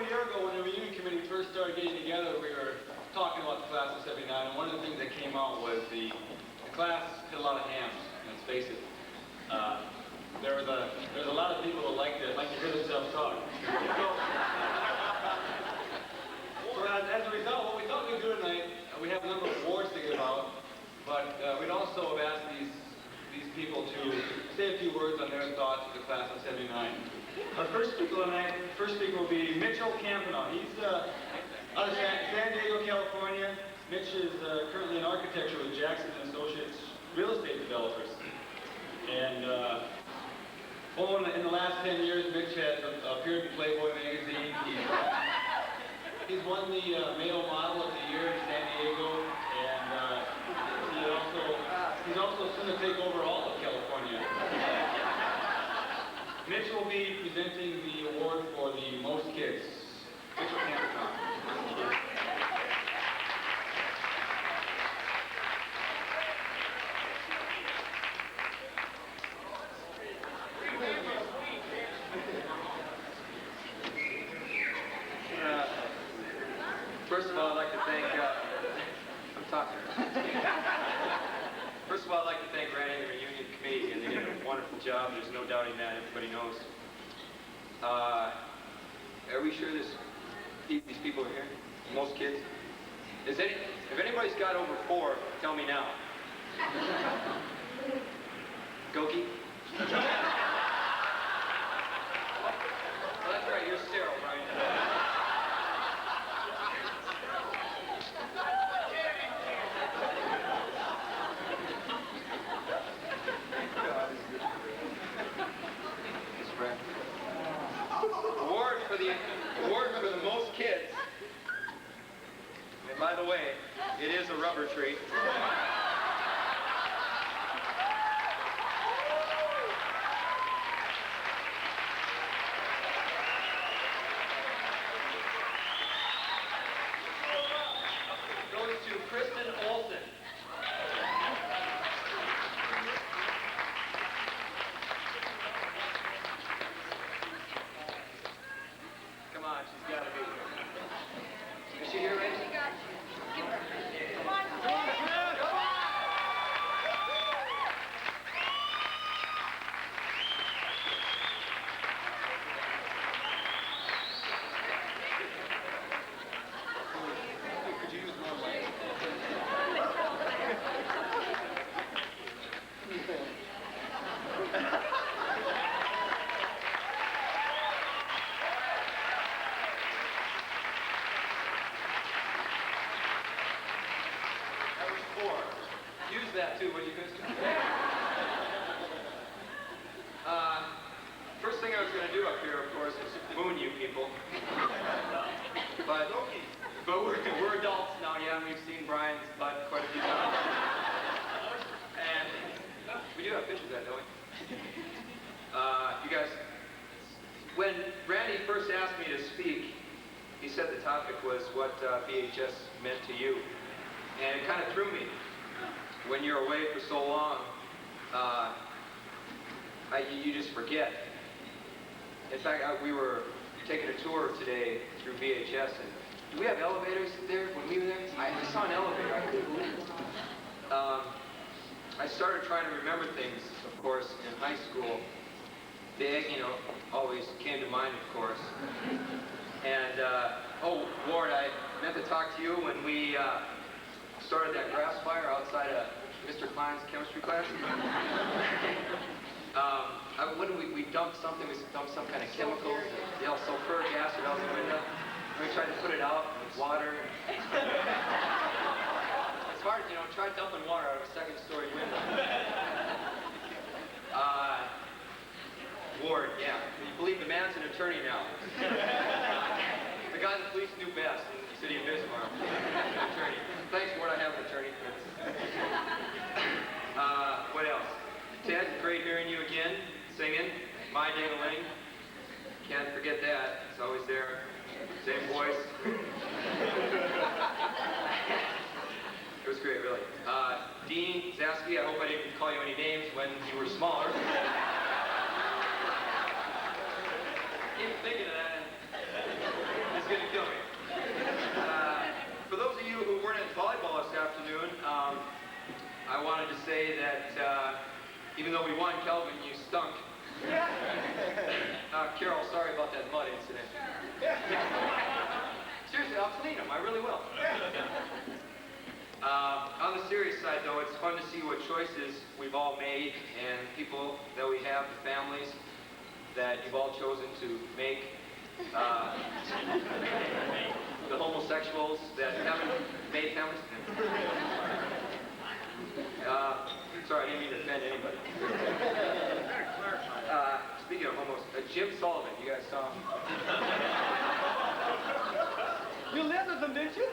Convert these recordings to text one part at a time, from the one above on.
year ago when the reunion committee first started getting together, we were talking about the class of '79, and one of the things that came out was the class hit a lot of hams. Let's face it. There's a lot of people that like to hear themselves talk. So as a result, what we thought we'd do tonight, we have a number of awards to give out, but we'd also have asked these people to say a few words on their thoughts of the class of '79. Our first speaker tonight, will be Mitch Campagna. He's out of San Diego, California. Mitch is currently in architecture with Jackson & Associates Real Estate Developers. And in the last 10 years, Mitch has appeared in Playboy magazine. He's won the Male Model of the Year in San Diego, and he's also soon to take over all of California. Mitch will be presenting the award for the most kids. Mitch Campagna. First of all, I'd like to thank, First of all, I'd like to thank Randy and the reunion committee, and they did a wonderful job. There's no doubting that. Everybody knows. Are we sure these people are here? Most kids? If anybody's got over 4, tell me now. Goki? Well, that's right. You're sterile, Brian. Award for the most kids. And by the way, it is a rubber tree. Goes to Kristen Olson. She's got to be here. Is she here, Rachel? Give her. Come on. Could you use more light? Use that too, would you, Kristen? First thing I was going to do up here, of course, is moon you people. But we're adults now, yeah, and we've seen Brian's butt quite a few times. And we do have pictures of that, don't we? You guys, when Randy first asked me to speak, he said the topic was what BHS meant to you. And it kind of threw me. When you're away for so long, you just forget. In fact, we were taking a tour today through BHS, and do we have elevators there when we were there? I saw an elevator. I couldn't believe it. I started trying to remember things, of course, in high school. The egg, always came to mind, of course. And, oh, Ward, I meant to talk to you when we started that grass fire outside of Mr. Klein's chemistry class. When we dumped something, we dumped some kind of chemicals, sulfuric acid out the window. And we tried to put it out with water. It's hard, try dumping water out of a second-story window. Ward, yeah. Can you believe the man's an attorney now? The guy the police knew best in the city of Bismarck. An attorney. Thanks, Ward, I have an attorney. What else? Ted, great hearing you again, singing My Ding-a-Ling. Can't forget that. It's always there. Same voice. It was great, really. Dean Zasky, I hope I didn't call you any names when you were smaller. Keep thinking of that. His gonna kill me. For those of you who weren't at volleyball this afternoon, I wanted to say that even though we won, Kelvin, you stunk. Carol, sorry about that mud incident. Seriously, I'll clean them. I really will. On the serious side, though, it's fun to see what choices we've all made and people that we have, the families that you've all chosen to make. The homosexuals that haven't made families. Sorry, I didn't mean to offend anybody. Speaking of homos, Jim Sullivan, you guys saw him? You lived with him, didn't you?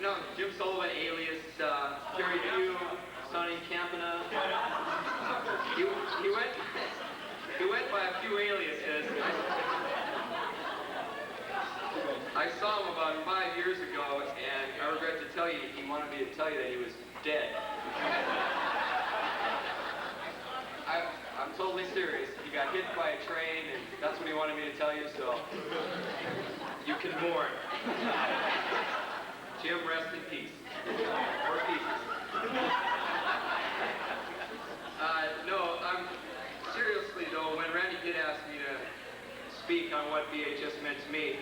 No, Jim Sullivan, alias Terry Pugh, Mitch Campagna. He went by a few aliases. I saw him about 5 years ago, and I regret to tell you, he wanted me to tell you that he was dead. I'm totally serious. He got hit by a train, and that's what he wanted me to tell you, so you can mourn. Jim, rest in peace. Or pieces. No, seriously though, when Randy did ask me to speak on what BHS meant to me,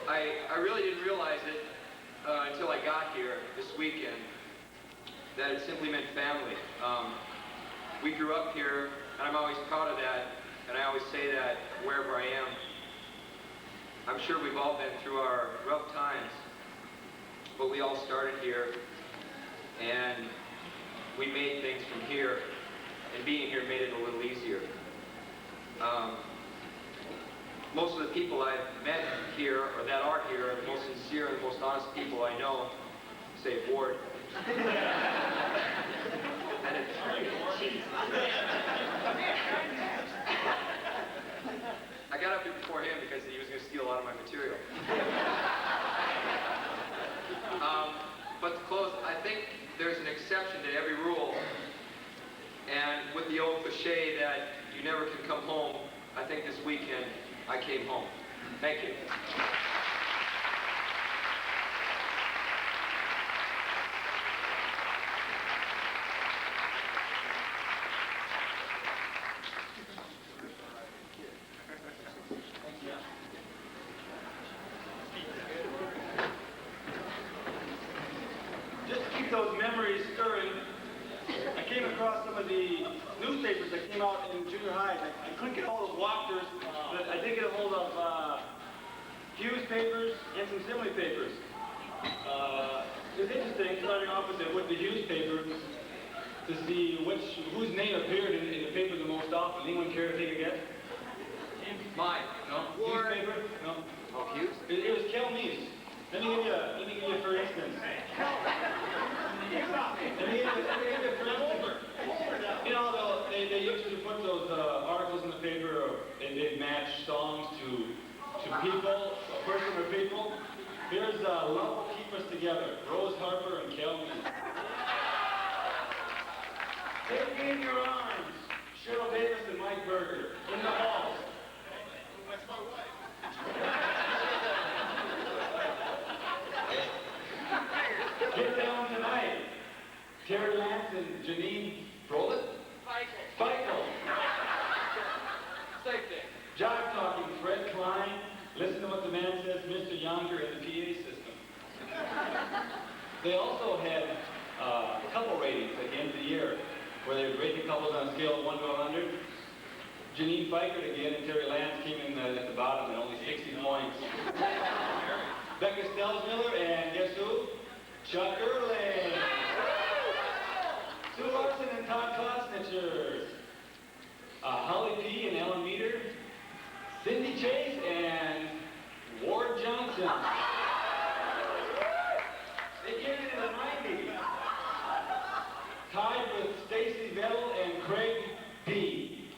I really didn't realize it until I got here this weekend, that it simply meant family. We grew up here, and I'm always proud of that, and I always say that wherever I am. I'm sure we've all been through our rough times, but we all started here, and we made things from here, and being here made it a little easier. Most of the people I've met here, or that are here, are the most sincere and the most honest people I know, save Ward. And I got up here before him because he was going to steal a lot of my material. But to close, I think there's an exception to every rule. And with the old cliche that you never can come home, I think this weekend I came home. Thank you. Just to keep those memories stirring, I came across some of the newspapers that came out in junior high. I couldn't get hold of Walker's, but I did get a hold of Hughes papers and some Simile papers. It was interesting, starting off with the Hughes paper, to see whose name appeared in the paper the most often. Anyone care to take a guess? Mine. No? Ward. Hughes paper? No. Oh, Hughes? It was Kel Meese. Let me give you for instance. You know, they used to put those articles in the paper, or they'd match songs to people, a person or people. Here's Love Will Keep Us Together, Rose Harper and Kel Meese. Take Me in Your Arms, Cheryl Davis and Mike Berger, In the Halls. That's my wife. Get Down Tonight, Terry Lance and Janine Brolin? Feigl. Same thing. Jive Talking, Fred Klein. Listen to what the man says, Mr. Younger, and the PA system. They also had couple ratings at the end of the year, where they would rate the couples on a scale of 1 to 100. Janine Feigl again and Terry Lance came in at the bottom at only 60 points. Becca Stelzmiller and guess who? Chuck Erling. Sue Larson and Todd Klosnitcher. Holly P. and Ellen Meter. Cindy Chase and Ward Johnson. They came in the 90s. Tied with Stacy Vettel and Craig P.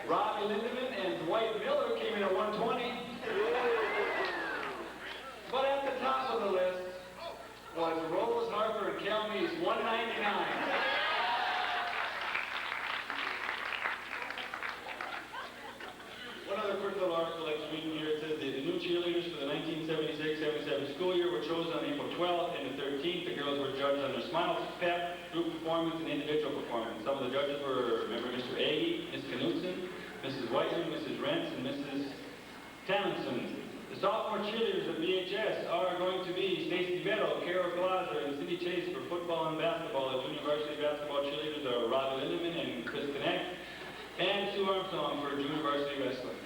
Robbie Lindemann and Dwight Miller came in at 120. But at the top of the list was Rose Harper and Kel Meese, 199. cheerleaders for the 1976-77 school year were chosen on April 12th and the 13th. The girls were judged on their smile pep, group performance, and individual performance. Some of the judges were, remember, Mr. Agee, Ms. Knutson, Mrs. Whiteman, Mrs. Rentz, and Mrs. Tammonson. The sophomore cheerleaders of BHS are going to be Stacy Vettel, Carol Glaser, and Cindy Chase for football and basketball. The junior varsity basketball cheerleaders are Robbie Lindeman and Chris Connect, and Sue Armstrong for junior varsity wrestling.